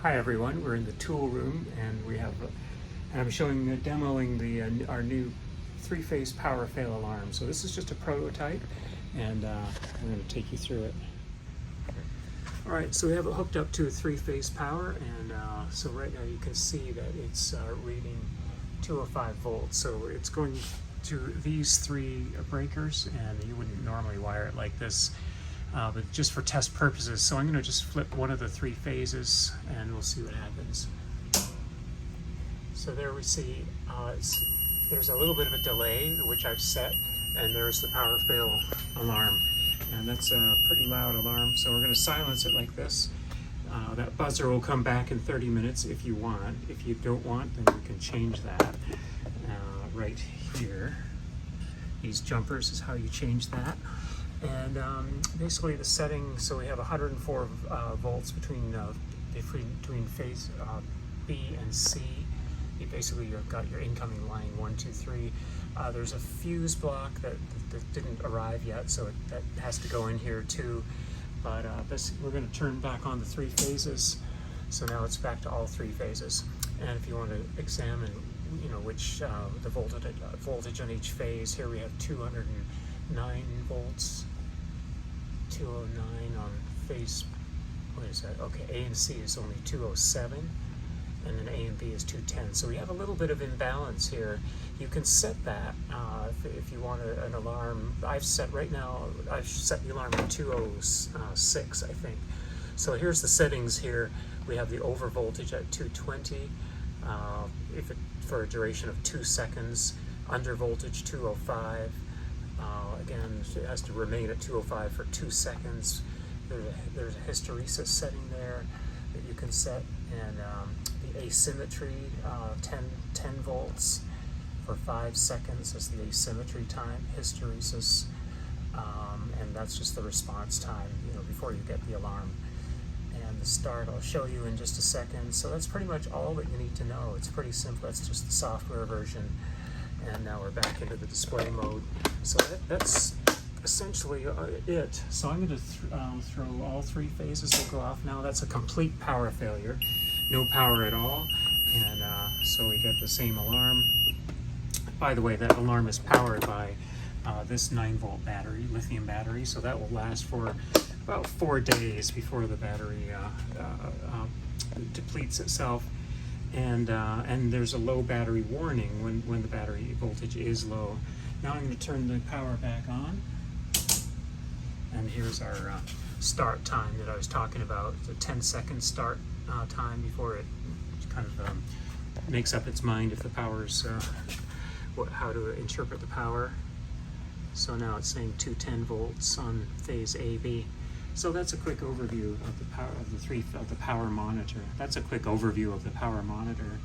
Hi everyone, we're in the tool room and I'm demoing our new three-phase power fail alarm. So this is just a prototype and we're going to take you through it. Alright, so we have it hooked up to a three-phase power and so right now you can see that it's reading 205 volts. So it's going to these three breakers, and you wouldn't normally wire it like this. But just for test purposes, so I'm going to just flip one of the three phases and we'll see what happens. So there we see there's a little bit of a delay, which I've set, and there's the power fail alarm. And that's a pretty loud alarm, so we're going to silence it like this. That buzzer will come back in 30 minutes if you want. If you don't want, then you can change that right here. These jumpers is how you change that. And basically the setting, so we have 104 volts between phase B and C. You've got your incoming line 1, 2, 3. There's a fuse block that didn't arrive yet, so that has to go in here too. But we're going to turn back on the three phases. So now it's back to all three phases. And if you want to examine, which the voltage on each phase, here we have 209 volts. 209 on phase, what is that? Okay, A and C is only 207, and then A and B is 210. So we have a little bit of imbalance here. You can set that if you want an alarm. I've set the alarm at 206, I think. So here's the settings here. We have the over voltage at 220, for a duration of 2 seconds, under voltage 205. Again, it has to remain at 205 for 2 seconds. There's a hysteresis setting there that you can set, and the asymmetry, 10 volts for 5 seconds is the asymmetry time, hysteresis, and that's just the response time, before you get the alarm. And the start I'll show you in just a second. So that's pretty much all that you need to know. It's pretty simple. That's just the software version. And now we're back into the display mode. So that's essentially it. So I'm going to throw all three phases will go off now. That's a complete power failure. No power at all. And so we get the same alarm. By the way, that alarm is powered by this 9-volt battery, lithium battery. So that will last for about 4 days before the battery depletes itself. And there's a low battery warning when the battery voltage is low. Now I'm going to turn the power back on. And here's our start time that I was talking about. It's a 10-second start time before it kind of makes up its mind if the power's, how to interpret the power. So now it's saying 210 volts on phase AB. So that's a quick overview of the power of the power monitor. That's a quick overview of the power monitor.